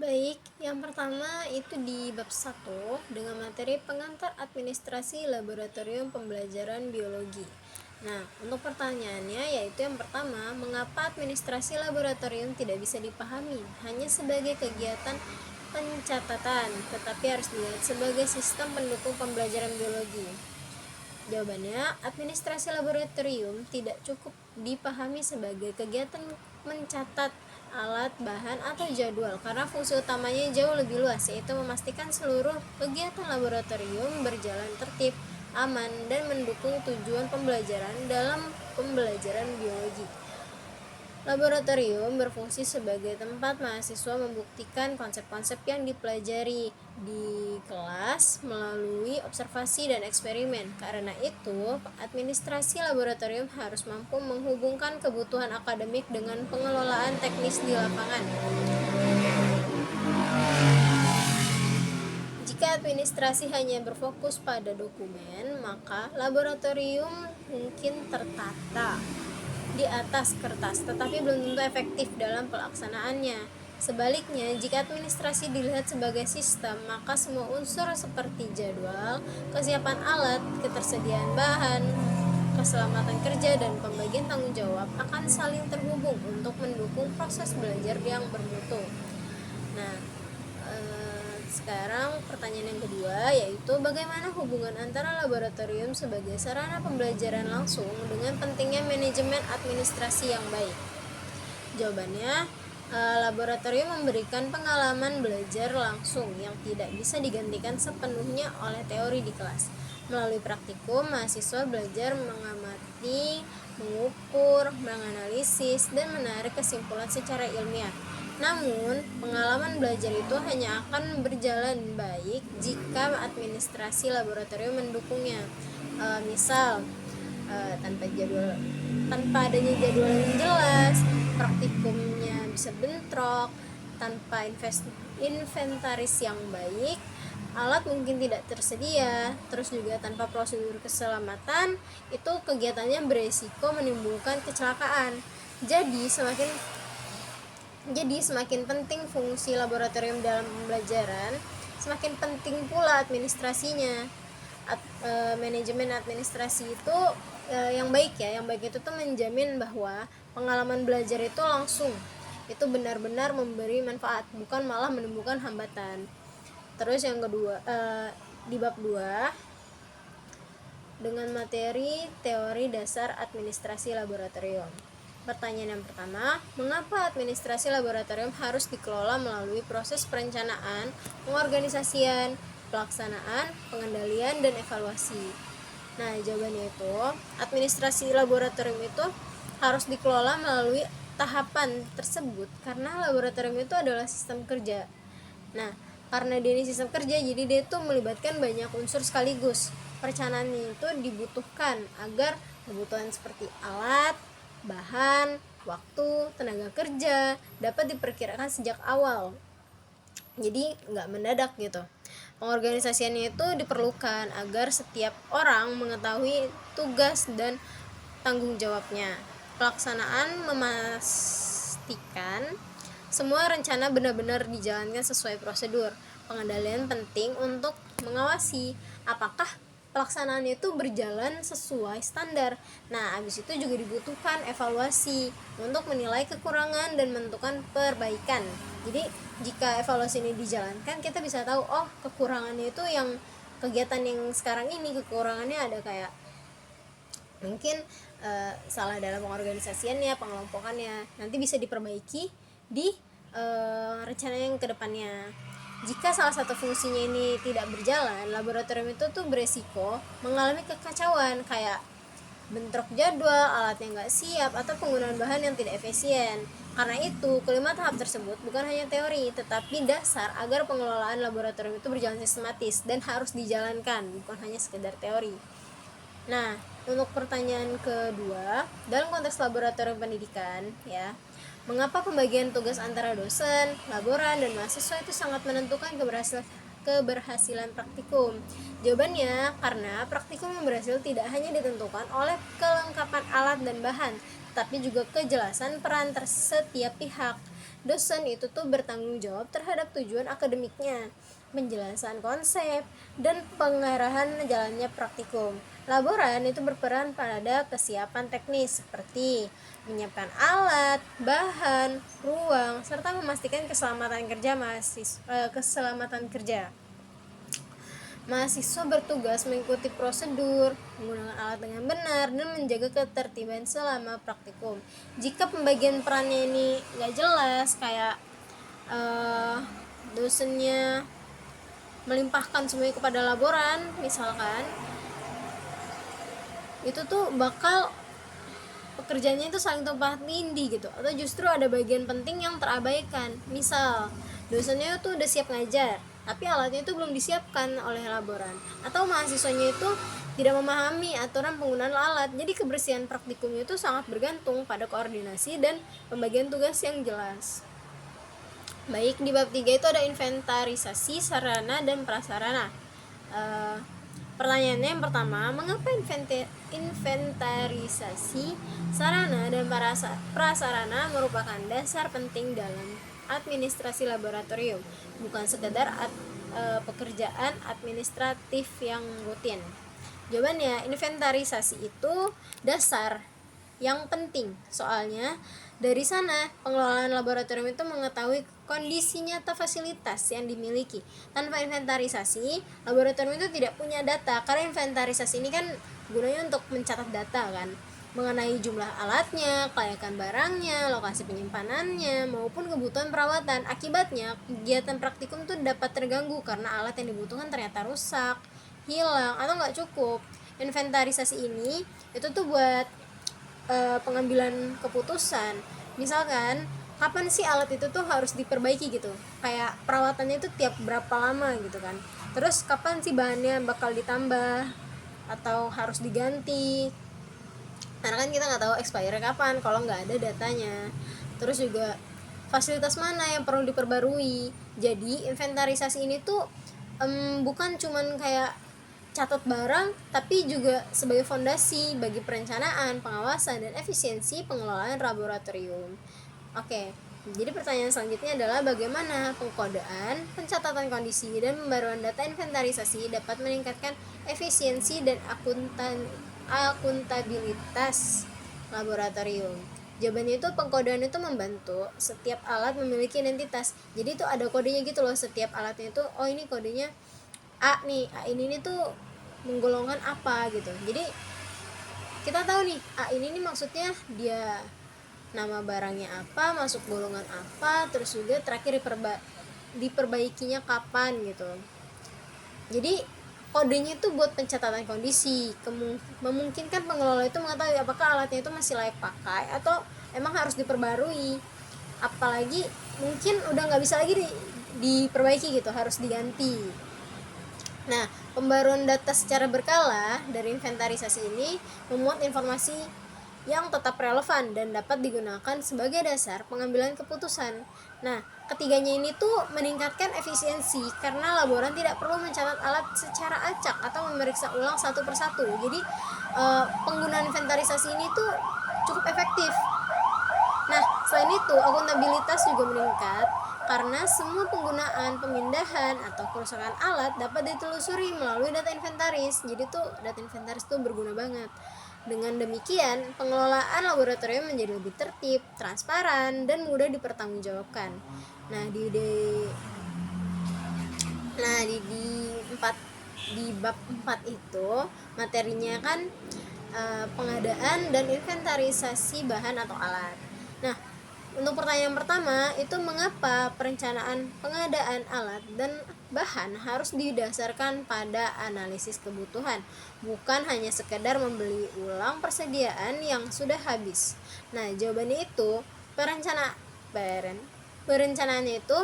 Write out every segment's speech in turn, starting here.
Baik, yang pertama itu di bab 1 dengan materi pengantar administrasi laboratorium pembelajaran biologi. Nah, untuk pertanyaannya yaitu yang pertama, mengapa administrasi laboratorium tidak bisa dipahami hanya sebagai kegiatan pencatatan, tetapi harus dilihat sebagai sistem pendukung pembelajaran biologi? Jawabannya, administrasi laboratorium tidak cukup dipahami sebagai kegiatan mencatat alat, bahan, atau jadwal karena fungsi utamanya jauh lebih luas, yaitu memastikan seluruh kegiatan laboratorium berjalan tertib, aman, dan mendukung tujuan pembelajaran dalam pembelajaran biologi. Laboratorium berfungsi sebagai tempat mahasiswa membuktikan konsep-konsep yang dipelajari di kelas melalui observasi dan eksperimen. Karena itu, administrasi laboratorium harus mampu menghubungkan kebutuhan akademik dengan pengelolaan teknis di lapangan. Jika administrasi hanya berfokus pada dokumen, maka laboratorium mungkin tertata di atas kertas, tetapi belum tentu efektif dalam pelaksanaannya. Sebaliknya, jika administrasi dilihat sebagai sistem, maka semua unsur seperti jadwal, kesiapan alat, ketersediaan bahan, keselamatan kerja, dan pembagian tanggung jawab akan saling terhubung untuk mendukung proses belajar yang bermutu. Nah, sekarang pertanyaan yang kedua yaitu bagaimana hubungan antara laboratorium sebagai sarana pembelajaran langsung dengan pentingnya manajemen administrasi yang baik. Jawabannya, laboratorium memberikan pengalaman belajar langsung yang tidak bisa digantikan sepenuhnya oleh teori di kelas. Melalui praktikum, mahasiswa belajar mengamati, mengukur, menganalisis, dan menarik kesimpulan secara ilmiah. Namun, pengalaman belajar itu hanya akan berjalan baik jika administrasi laboratorium mendukungnya. Misal, tanpa adanya jadwal yang jelas, praktikumnya bisa bentrok, tanpa inventaris yang baik, alat mungkin tidak tersedia, terus juga tanpa prosedur keselamatan, itu kegiatannya beresiko menimbulkan kecelakaan. Jadi semakin penting fungsi laboratorium dalam pembelajaran, semakin penting pula administrasinya. Manajemen administrasi itu yang baik ya, yang baik itu tuh menjamin bahwa pengalaman belajar itu langsung, itu benar-benar memberi manfaat, bukan malah menimbulkan hambatan. Terus yang kedua, di bab 2 dengan materi teori dasar administrasi laboratorium. Pertanyaan yang pertama, mengapa administrasi laboratorium harus dikelola melalui proses perencanaan, pengorganisasian, pelaksanaan, pengendalian, dan evaluasi? Nah, jawabannya itu, administrasi laboratorium itu harus dikelola melalui tahapan tersebut karena laboratorium itu adalah sistem kerja. Nah, karena dia ini sistem kerja, jadi dia itu melibatkan banyak unsur sekaligus. Perencanaan itu dibutuhkan agar kebutuhan seperti alat, bahan, waktu, tenaga kerja dapat diperkirakan sejak awal. Jadi nggak mendadak gitu. Pengorganisasiannya itu diperlukan agar setiap orang mengetahui tugas dan tanggung jawabnya. Pelaksanaan memastikan semua rencana benar-benar dijalankan sesuai prosedur. Pengendalian penting untuk mengawasi apakah pelaksanaan itu berjalan sesuai standar. Nah, habis itu juga dibutuhkan evaluasi untuk menilai kekurangan dan menentukan perbaikan. Jadi, jika evaluasi ini dijalankan, kita bisa tahu, oh, kekurangannya itu yang kegiatan yang sekarang ini kekurangannya ada kayak mungkin salah dalam pengorganisasiannya, pengelompokannya. Nanti bisa diperbaiki di rencana yang kedepannya. Jika salah satu fungsinya ini tidak berjalan, laboratorium itu tuh beresiko mengalami kekacauan kayak bentrok jadwal, alatnya nggak siap, atau penggunaan bahan yang tidak efisien. Karena itu, kelima tahap tersebut bukan hanya teori, tetapi dasar agar pengelolaan laboratorium itu berjalan sistematis dan harus dijalankan, bukan hanya sekedar teori. Nah, untuk pertanyaan kedua, dalam konteks laboratorium pendidikan, ya, mengapa pembagian tugas antara dosen, laboran, dan mahasiswa itu sangat menentukan keberhasilan praktikum? Jawabannya, karena praktikum yang berhasil tidak hanya ditentukan oleh kelengkapan alat dan bahan, tapi juga kejelasan peran setiap pihak. dosen itu tuh bertanggung jawab terhadap tujuan akademiknya, penjelasan konsep, dan pengarahan jalannya praktikum. Laboran itu berperan pada kesiapan teknis seperti menyiapkan alat, bahan, ruang, serta memastikan keselamatan kerja. Mahasiswa bertugas mengikuti prosedur, menggunakan alat dengan benar, dan menjaga ketertiban selama praktikum. Jika pembagian perannya ini nggak jelas, kayak dosennya melimpahkan semuanya kepada laboran, misalkan, itu tuh bakal pekerjaannya itu saling tumpang tindih gitu, atau justru ada bagian penting yang terabaikan. Misal dosennya itu udah siap ngajar, tapi alatnya itu belum disiapkan oleh laboran, atau mahasiswanya itu tidak memahami aturan penggunaan alat. Jadi kebersihan praktikumnya itu sangat bergantung pada koordinasi dan pembagian tugas yang jelas. Baik, di bab 3 itu ada inventarisasi sarana dan prasarana. Pertanyaannya yang pertama, mengapa inventarisasi sarana dan prasarana merupakan dasar penting dalam administrasi laboratorium, bukan sekedar pekerjaan administratif yang rutin? Jawabannya, inventarisasi itu dasar yang penting, soalnya dari sana pengelolaan laboratorium itu mengetahui kondisi nyata fasilitas yang dimiliki. Tanpa inventarisasi, laboratorium itu tidak punya data, karena inventarisasi ini kan gunanya untuk mencatat data kan, mengenai jumlah alatnya, kelayakan barangnya, lokasi penyimpanannya, maupun kebutuhan perawatan. Akibatnya, kegiatan praktikum tuh dapat terganggu karena alat yang dibutuhkan ternyata rusak, hilang, atau nggak cukup. Inventarisasi ini itu tuh buat pengambilan keputusan. Misalkan kapan sih alat itu tuh harus diperbaiki gitu, kayak perawatannya itu tiap berapa lama gitu kan, terus kapan sih bahannya bakal ditambah atau harus diganti, karena kan kita nggak tahu expire kapan kalau nggak ada datanya. Terus juga fasilitas mana yang perlu diperbarui. Jadi inventarisasi ini tuh bukan cuman kayak catat barang, tapi juga sebagai fondasi bagi perencanaan, pengawasan, dan efisiensi pengelolaan laboratorium. Oke, jadi pertanyaan selanjutnya adalah bagaimana pengkodaan, pencatatan kondisi, dan pembaruan data inventarisasi dapat meningkatkan efisiensi dan akuntabilitas laboratorium. Jawabannya itu pengkodaan itu membantu setiap alat memiliki identitas. Jadi itu ada kodenya gitu loh, setiap alatnya itu, oh ini kodenya A nih, A ini tuh menggolongkan apa gitu. Jadi kita tahu nih, A ini nih maksudnya dia nama barangnya apa, masuk golongan apa, terus juga terakhir diperbaikinya kapan gitu. Jadi kodenya itu buat pencatatan kondisi, memungkinkan pengelola itu mengetahui apakah alatnya itu masih layak pakai atau emang harus diperbarui. Apalagi mungkin udah nggak bisa lagi diperbaiki gitu, harus diganti. Nah, pembaruan data secara berkala dari inventarisasi ini memuat informasi yang tetap relevan dan dapat digunakan sebagai dasar pengambilan keputusan. Nah, ketiganya ini tuh meningkatkan efisiensi karena laboran tidak perlu mencatat alat secara acak atau memeriksa ulang satu persatu. Jadi penggunaan inventarisasi ini tuh cukup efektif. Nah, selain itu akuntabilitas juga meningkat karena semua penggunaan, pemindahan, atau kerusakan alat dapat ditelusuri melalui data inventaris. Jadi tuh data inventaris tuh berguna banget. Dengan demikian, pengelolaan laboratorium menjadi lebih tertib, transparan, dan mudah dipertanggungjawabkan. Nah, di bab 4 itu materinya kan pengadaan dan inventarisasi bahan atau alat. Nah, untuk pertanyaan pertama itu mengapa perencanaan pengadaan alat dan bahan harus didasarkan pada analisis kebutuhan, bukan hanya sekedar membeli ulang persediaan yang sudah habis. Nah, jawabannya itu perencanaannya itu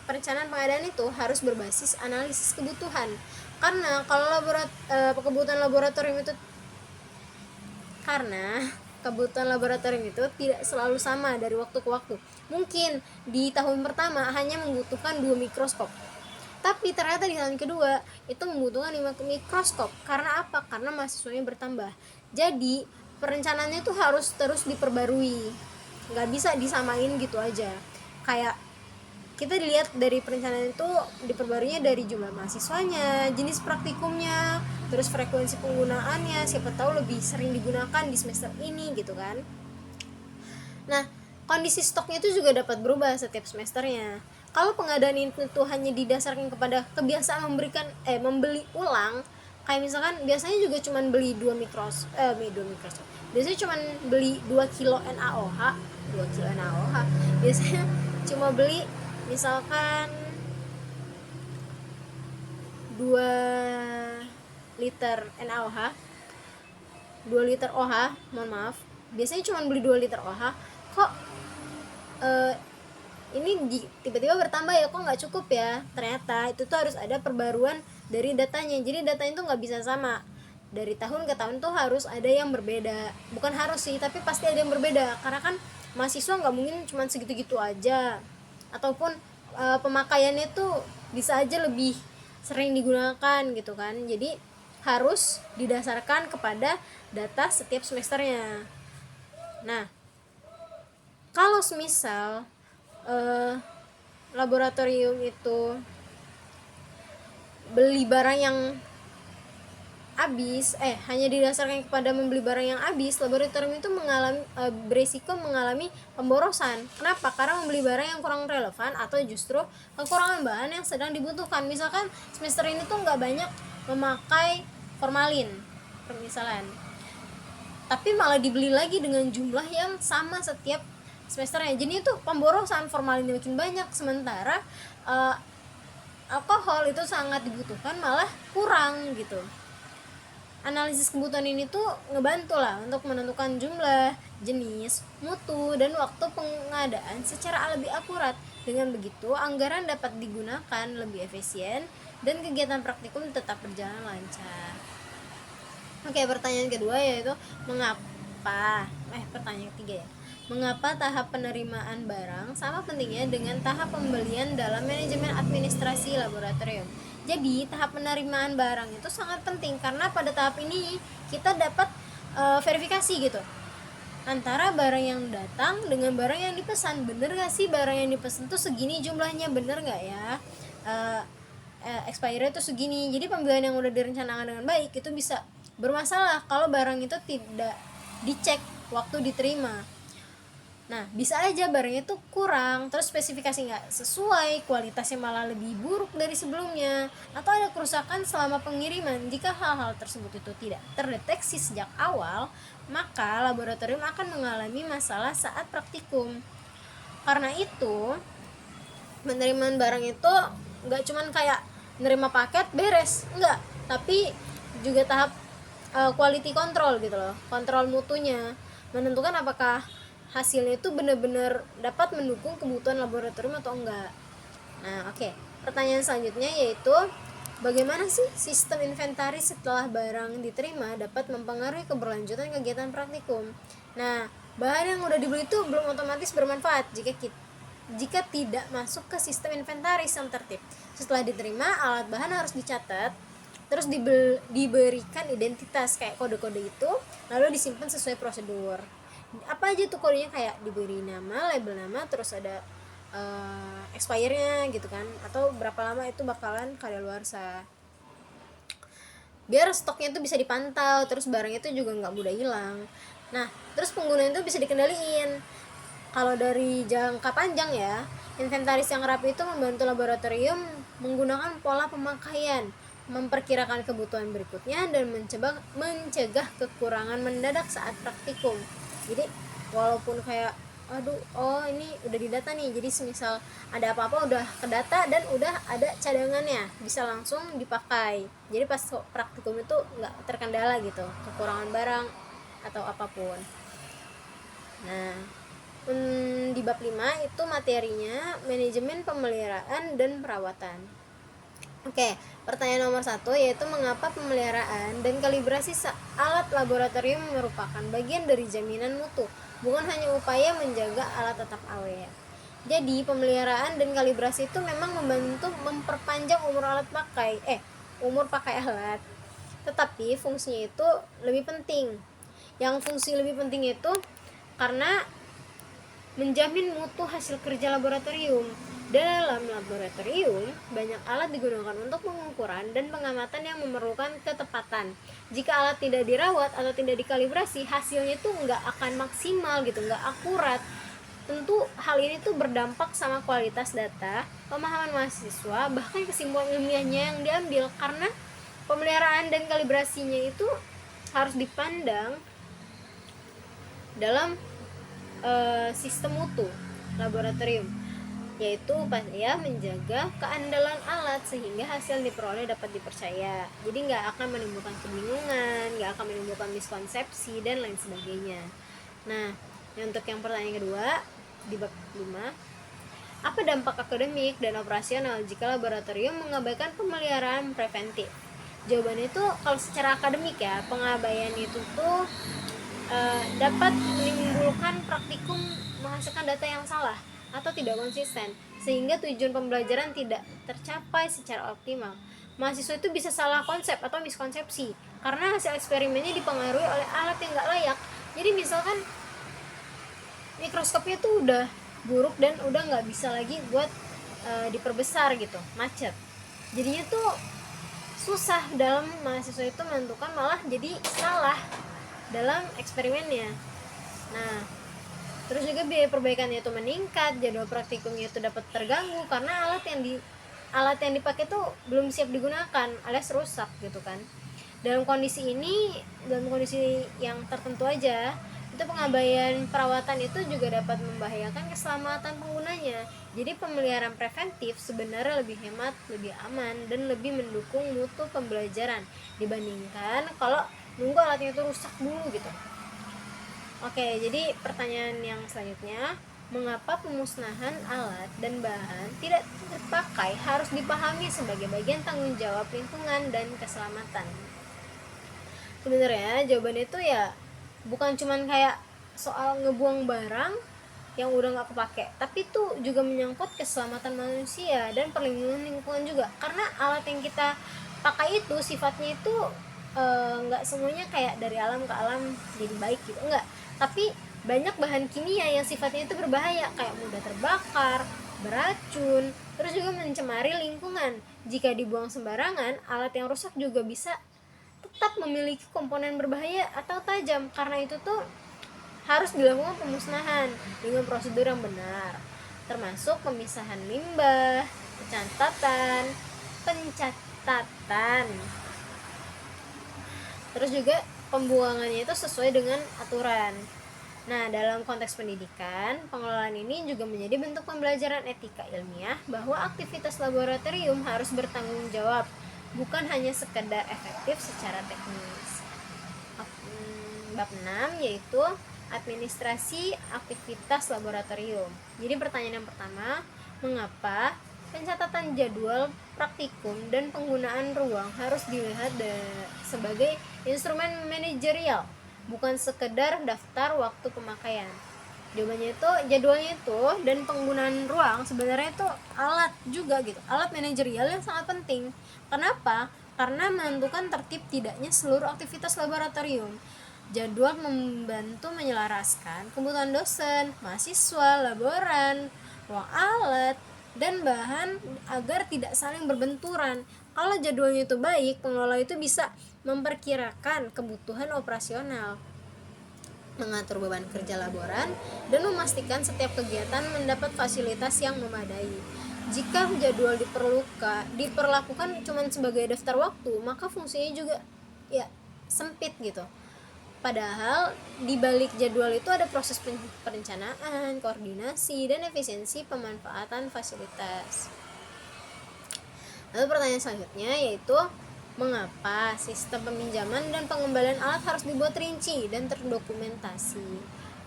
perencanaan pengadaan itu harus berbasis analisis kebutuhan. Karena kalau kebutuhan laboratorium itu tidak selalu sama dari waktu ke waktu. Mungkin di tahun pertama hanya membutuhkan 2 mikroskop, tapi ternyata di tahun kedua itu membutuhkan 5 mikroskop. Karena apa? Karena mahasiswanya bertambah. Jadi perencanaannya itu harus terus diperbarui. nggak bisa disamain gitu aja. Kayak kita dilihat dari perencanaan itu diperbaruinya dari jumlah mahasiswanya, jenis praktikumnya, terus frekuensi penggunaannya, siapa tahu lebih sering digunakan di semester ini gitu kan. Nah, kondisi stoknya itu juga dapat berubah setiap semesternya. Kalau pengadaan itu hanya didasarkan kepada kebiasaan membeli ulang, kayak misalkan biasanya juga cuman beli 2 mikros. Biasanya cuman beli 2 kilo NaOH, 2 kilo NaOH. Biasanya cuma beli misalkan 2 liter NaOH, 2 liter OH, mohon maaf. Biasanya cuma beli 2 liter OH, kok ini tiba-tiba bertambah ya, kok nggak cukup ya. Ternyata itu tuh harus ada perbaruan dari datanya. Jadi datanya tuh nggak bisa sama dari tahun ke tahun, tuh harus ada yang berbeda. Bukan harus sih, tapi pasti ada yang berbeda, karena kan mahasiswa nggak mungkin cuma segitu-gitu aja, ataupun pemakaiannya tuh bisa aja lebih sering digunakan gitu kan. Jadi harus didasarkan kepada data setiap semesternya. Nah, kalau semisal laboratorium itu beli barang yang habis, hanya didasarkan kepada membeli barang yang habis, laboratorium itu beresiko mengalami pemborosan. Kenapa? Karena membeli barang yang kurang relevan atau justru kekurangan bahan yang sedang dibutuhkan. Misalkan semester ini tuh nggak banyak memakai formalin, permisalan, tapi malah dibeli lagi dengan jumlah yang sama setiap semesternya. Jadi itu pemborosan, formalin makin banyak, sementara alkohol itu sangat dibutuhkan malah kurang gitu. Analisis kebutuhan ini tuh ngebantu lah untuk menentukan jumlah, jenis, mutu, dan waktu pengadaan secara lebih akurat. Dengan begitu, anggaran dapat digunakan lebih efisien dan kegiatan praktikum tetap berjalan lancar. Oke, pertanyaan kedua yaitu pertanyaan ketiga ya. Mengapa tahap penerimaan barang sama pentingnya dengan tahap pembelian dalam manajemen administrasi laboratorium? Jadi, tahap penerimaan barang itu sangat penting karena pada tahap ini kita dapat verifikasi gitu antara barang yang datang dengan barang yang dipesan. Bener gak sih barang yang dipesan tuh segini jumlahnya, bener gak ya? Expiry itu segini. Jadi pembelian yang udah direncanakan dengan baik itu bisa bermasalah kalau barang itu tidak dicek waktu diterima. Nah, bisa aja barangnya tuh kurang, terus spesifikasi nggak sesuai, kualitasnya malah lebih buruk dari sebelumnya, atau ada kerusakan selama pengiriman. Jika hal-hal tersebut itu tidak terdeteksi sejak awal, maka laboratorium akan mengalami masalah saat praktikum. Karena itu, penerimaan barang itu nggak cuman kayak nerima paket beres, enggak, tapi juga tahap quality control gitu loh, kontrol mutunya, menentukan apakah hasilnya itu benar-benar dapat mendukung kebutuhan laboratorium atau enggak. Nah, oke. Pertanyaan selanjutnya yaitu bagaimana sih sistem inventaris setelah barang diterima dapat mempengaruhi keberlanjutan kegiatan praktikum. Nah, bahan yang udah dibeli itu belum otomatis bermanfaat jika tidak masuk ke sistem inventaris yang tertib. Setelah diterima, alat bahan harus dicatat, terus diberikan identitas kayak kode-kode itu, lalu disimpan sesuai prosedur. Apa aja tuh kodenya, kayak diberi nama, label nama, terus ada expire-nya gitu kan, atau berapa lama itu bakalan kadaluarsa, biar stoknya tuh bisa dipantau, terus barangnya itu juga nggak mudah hilang. Nah, terus penggunaan itu bisa dikendaliin. Kalau dari jangka panjang ya, inventaris yang rapi itu membantu laboratorium menggunakan pola pemakaian, memperkirakan kebutuhan berikutnya, dan mencegah kekurangan mendadak saat praktikum. Jadi walaupun kayak ini udah didata nih, jadi semisal ada apa-apa udah ke data dan udah ada cadangannya, bisa langsung dipakai. Jadi pas praktikum itu nggak terkendala gitu kekurangan barang atau apapun. Nah, di bab 5 itu materinya manajemen pemeliharaan dan perawatan. Oke, pertanyaan nomor 1 yaitu mengapa pemeliharaan dan kalibrasi alat laboratorium merupakan bagian dari jaminan mutu, bukan hanya upaya menjaga alat tetap awet. Jadi, pemeliharaan dan kalibrasi itu memang membantu memperpanjang umur pakai alat. Tetapi fungsinya itu lebih penting. Yang fungsi lebih penting itu karena menjamin mutu hasil kerja laboratorium. Dalam laboratorium, banyak alat digunakan untuk pengukuran dan pengamatan yang memerlukan ketepatan. Jika alat tidak dirawat atau tidak dikalibrasi, hasilnya itu nggak akan maksimal gitu, nggak akurat. Tentu hal ini tuh berdampak sama kualitas data, pemahaman mahasiswa, bahkan kesimpulan ilmiahnya yang diambil, karena pemeliharaan dan kalibrasinya itu harus dipandang dalam sistem mutu laboratorium, yaitu upaya menjaga keandalan alat sehingga hasil yang diperoleh dapat dipercaya. Jadi nggak akan menimbulkan kebingungan, nggak akan menimbulkan miskonsepsi dan lain sebagainya. Nah, untuk yang pertanyaan kedua di bab 5, apa dampak akademik dan operasional jika laboratorium mengabaikan pemeliharaan preventif? Jawabannya itu kalau secara akademik ya, pengabaian itu tuh dapat menimbulkan praktikum menghasilkan data yang salah atau tidak konsisten, sehingga tujuan pembelajaran tidak tercapai secara optimal. Mahasiswa itu bisa salah konsep atau miskonsepsi karena hasil eksperimennya dipengaruhi oleh alat yang nggak layak. Jadi misalkan mikroskopnya tuh udah buruk dan udah nggak bisa lagi buat diperbesar gitu, macet. Jadinya tuh susah dalam mahasiswa itu menentukan, malah jadi salah dalam eksperimennya. Nah, terus juga biaya perbaikannya itu meningkat, jadwal praktikumnya itu dapat terganggu karena alat yang dipakai tuh belum siap digunakan alias rusak gitu kan. Dalam kondisi yang tertentu aja, itu pengabaian perawatan itu juga dapat membahayakan keselamatan penggunanya. Jadi pemeliharaan preventif sebenarnya lebih hemat, lebih aman, dan lebih mendukung mutu pembelajaran dibandingkan kalau nunggu alatnya itu rusak dulu gitu. Oke, jadi pertanyaan yang selanjutnya, mengapa pemusnahan alat dan bahan tidak terpakai harus dipahami sebagai bagian tanggung jawab lingkungan dan keselamatan? Sebenarnya jawabannya itu ya bukan cuman kayak soal ngebuang barang yang udah nggak kepake, tapi itu juga menyangkut keselamatan manusia dan perlindungan lingkungan juga, karena alat yang kita pakai itu sifatnya itu nggak semuanya kayak dari alam ke alam jadi baik gitu, enggak, tapi banyak bahan kimia yang sifatnya itu berbahaya, kayak mudah terbakar, beracun, terus juga mencemari lingkungan. Jika dibuang sembarangan, alat yang rusak juga bisa tetap memiliki komponen berbahaya atau tajam. Karena itu tuh harus dilakukan pemusnahan dengan prosedur yang benar, termasuk pemisahan limbah, pencatatan, terus juga pembuangannya itu sesuai dengan aturan. Nah, dalam konteks pendidikan, pengelolaan ini juga menjadi bentuk pembelajaran etika ilmiah bahwa aktivitas laboratorium harus bertanggung jawab, bukan hanya sekedar efektif secara teknis. Bab 6 yaitu administrasi aktivitas laboratorium. Jadi pertanyaan yang pertama, mengapa pencatatan jadwal praktikum dan penggunaan ruang harus dilihat sebagai instrumen manajerial, bukan sekedar daftar waktu pemakaian? Jawabannya itu, jadwalnya itu dan penggunaan ruang sebenarnya itu alat juga gitu, alat manajerial yang sangat penting. Kenapa? Karena menentukan tertib tidaknya seluruh aktivitas laboratorium. Jadwal membantu menyelaraskan kebutuhan dosen, mahasiswa, laboran, ruang alat, dan bahan agar tidak saling berbenturan. Kalau jadwalnya itu baik, pengelola itu bisa memperkirakan kebutuhan operasional, mengatur beban kerja laboran, dan memastikan setiap kegiatan mendapat fasilitas yang memadai. Jika jadwal diperlakukan cuma sebagai daftar waktu, maka fungsinya juga ya sempit gitu. Padahal di balik jadwal itu ada proses perencanaan, koordinasi, dan efisiensi pemanfaatan fasilitas. Lalu pertanyaan selanjutnya yaitu, mengapa sistem peminjaman dan pengembalian alat harus dibuat rinci dan terdokumentasi?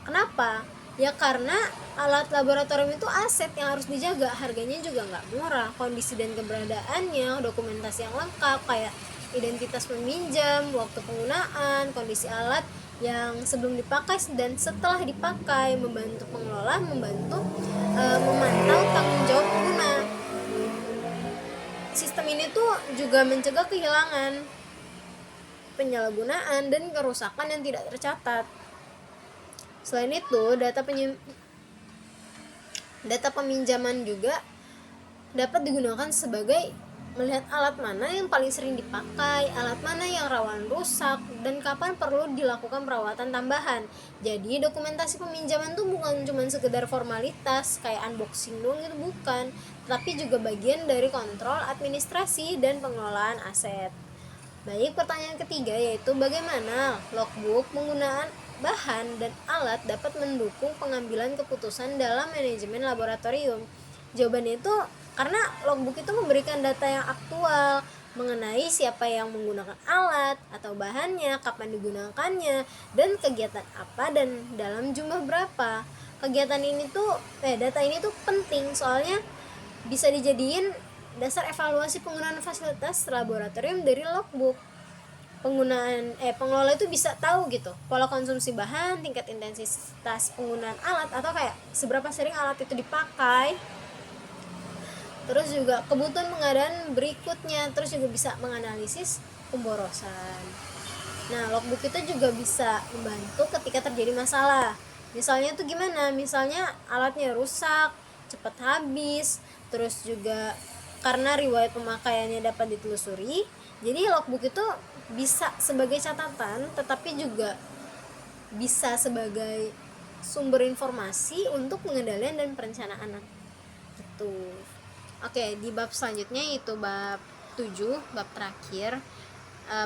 Kenapa? Ya karena alat laboratorium itu aset yang harus dijaga, harganya juga nggak murah, kondisi dan keberadaannya, dokumentasi yang lengkap kayak identitas peminjam, waktu penggunaan, kondisi alat yang sebelum dipakai dan setelah dipakai, membantu pengelola memantau tanggung jawab pengguna. Sistem ini tuh juga mencegah kehilangan, penyalahgunaan, dan kerusakan yang tidak tercatat. Selain itu, Data peminjaman juga dapat digunakan sebagai melihat alat mana yang paling sering dipakai, alat mana yang rawan rusak, dan kapan perlu dilakukan perawatan tambahan. Jadi dokumentasi peminjaman tuh bukan cuma sekedar formalitas kayak unboxing doang, itu bukan, tapi juga bagian dari kontrol administrasi dan pengelolaan aset. Baik, pertanyaan ketiga yaitu bagaimana logbook, penggunaan bahan dan alat dapat mendukung pengambilan keputusan dalam manajemen laboratorium. Jawabannya itu karena logbook itu memberikan data yang aktual mengenai siapa yang menggunakan alat atau bahannya, kapan digunakannya, dan kegiatan apa dan dalam jumlah berapa. Kegiatan ini tuh data ini tuh penting soalnya bisa dijadiin dasar evaluasi penggunaan fasilitas laboratorium dari logbook. Pengelola itu bisa tahu gitu pola konsumsi bahan, tingkat intensitas penggunaan alat, atau kayak seberapa sering alat itu dipakai, terus juga kebutuhan pengadaan berikutnya, terus juga bisa menganalisis pemborosan. Nah, logbook itu juga bisa membantu ketika terjadi masalah. Misalnya tuh gimana? Misalnya alatnya rusak, cepat habis, terus juga karena riwayat pemakaiannya dapat ditelusuri. Jadi logbook itu bisa sebagai catatan, tetapi juga bisa sebagai sumber informasi untuk pengendalian dan perencanaan. Gitu. Oke, di bab selanjutnya itu bab 7, bab terakhir.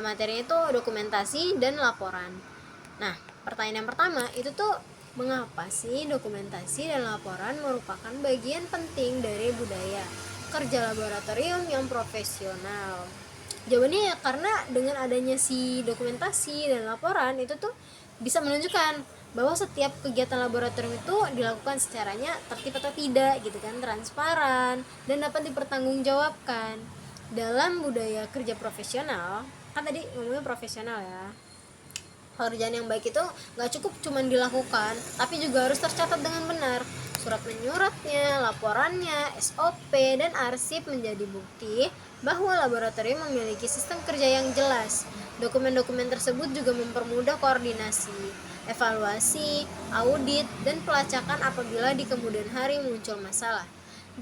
Materinya itu dokumentasi dan laporan. Nah, pertanyaan yang pertama itu tuh mengapa sih dokumentasi dan laporan merupakan bagian penting dari budaya kerja laboratorium yang profesional? Jawabannya ya karena dengan adanya si dokumentasi dan laporan itu tuh bisa menunjukkan bahwa setiap kegiatan laboratorium itu dilakukan secaranya tertib atau tidak gitu kan, transparan dan dapat dipertanggungjawabkan. Dalam budaya kerja profesional, kan tadi ngomongnya profesional ya, pekerjaan yang baik itu nggak cukup cuma dilakukan, tapi juga harus tercatat dengan benar. Surat menyuratnya, laporannya, SOP, dan arsip menjadi bukti bahwa laboratorium memiliki sistem kerja yang jelas. Dokumen-dokumen tersebut juga mempermudah koordinasi, evaluasi, audit, dan pelacakan apabila di kemudian hari muncul masalah.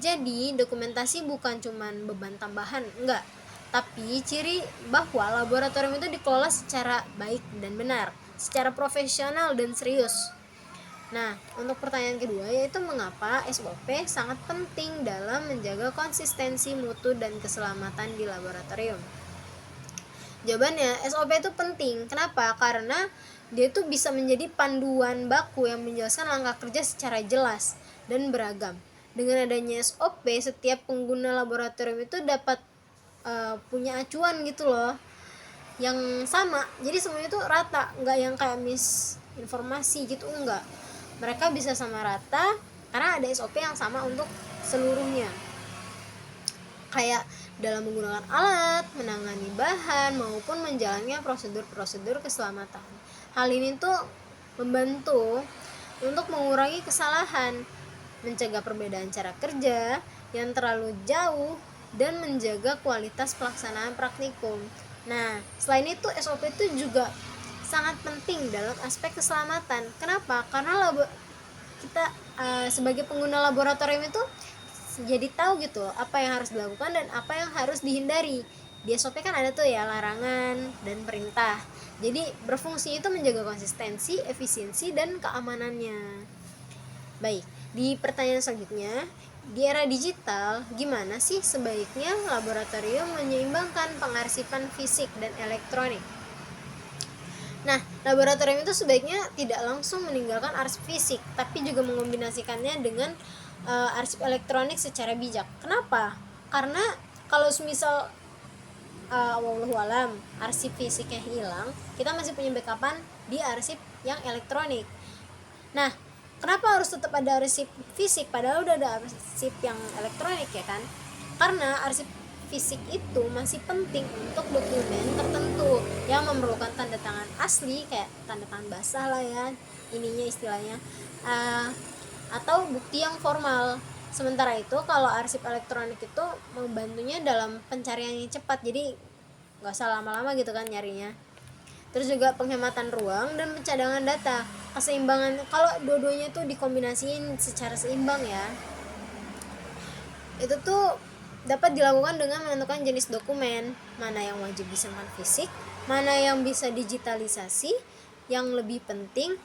Jadi, dokumentasi bukan cuma beban tambahan, enggak, tapi ciri bahwa laboratorium itu dikelola secara baik dan benar, secara profesional dan serius. Nah, untuk pertanyaan kedua yaitu mengapa SOP sangat penting dalam menjaga konsistensi mutu dan keselamatan di laboratorium. Jawabannya, SOP itu penting. Kenapa? Karena dia itu bisa menjadi panduan baku yang menjelaskan langkah kerja secara jelas dan beragam. Dengan adanya SOP, setiap pengguna laboratorium itu dapat punya acuan gitu loh, yang sama. Jadi semuanya itu rata, nggak yang kayak misinformasi gitu, enggak. Mereka bisa sama rata karena ada SOP yang sama untuk seluruhnya. Kayak dalam menggunakan alat, menangani bahan, maupun menjalankan prosedur-prosedur keselamatan. Hal ini tuh membantu untuk mengurangi kesalahan, mencegah perbedaan cara kerja yang terlalu jauh, dan menjaga kualitas pelaksanaan praktikum. Nah, selain itu SOP itu juga sangat penting dalam aspek keselamatan. Kenapa? Karena kita sebagai pengguna laboratorium itu jadi tahu gitu apa yang harus dilakukan dan apa yang harus dihindari. Di SOP kan ada tuh ya larangan dan perintah. Jadi berfungsi itu menjaga konsistensi, efisiensi, dan keamanannya. Baik, di pertanyaan selanjutnya, di era digital, gimana sih sebaiknya laboratorium menyeimbangkan pengarsipan fisik dan elektronik? Nah, laboratorium itu sebaiknya tidak langsung meninggalkan arsip fisik, tapi juga mengombinasikannya dengan arsip elektronik secara bijak. Kenapa? Karena kalau semisal wallahualam arsip fisiknya hilang, kita masih punya backupan di arsip yang elektronik. Nah, kenapa harus tetap ada arsip fisik padahal udah ada arsip yang elektronik ya kan? Karena arsip fisik itu masih penting untuk dokumen tertentu yang memerlukan tanda tangan asli, kayak tanda tangan basah lah ya ininya istilahnya, atau bukti yang formal. Sementara itu kalau arsip elektronik itu membantunya dalam pencarian yang cepat, jadi nggak usah lama-lama gitu kan nyarinya. Terus juga penghematan ruang dan pencadangan data, keseimbangan. Kalau dua-duanya itu dikombinasiin secara seimbang ya. itu tuh dapat dilakukan dengan menentukan jenis dokumen, mana yang wajib disimpan fisik, mana yang bisa digitalisasi. Yang lebih penting,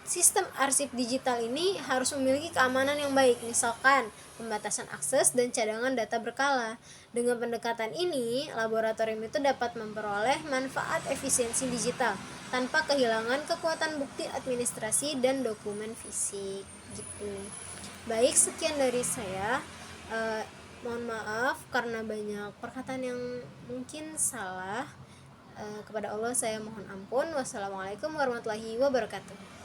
sistem arsip digital ini harus memiliki keamanan yang baik, misalkan pembatasan akses dan cadangan data berkala. Dengan pendekatan ini, laboratorium itu dapat memperoleh manfaat efisiensi digital tanpa kehilangan kekuatan bukti administrasi dan dokumen fisik gitu. Baik, sekian dari saya. Mohon maaf karena banyak perkataan yang mungkin salah. Kepada Allah saya mohon ampun. Wassalamualaikum warahmatullahi wabarakatuh.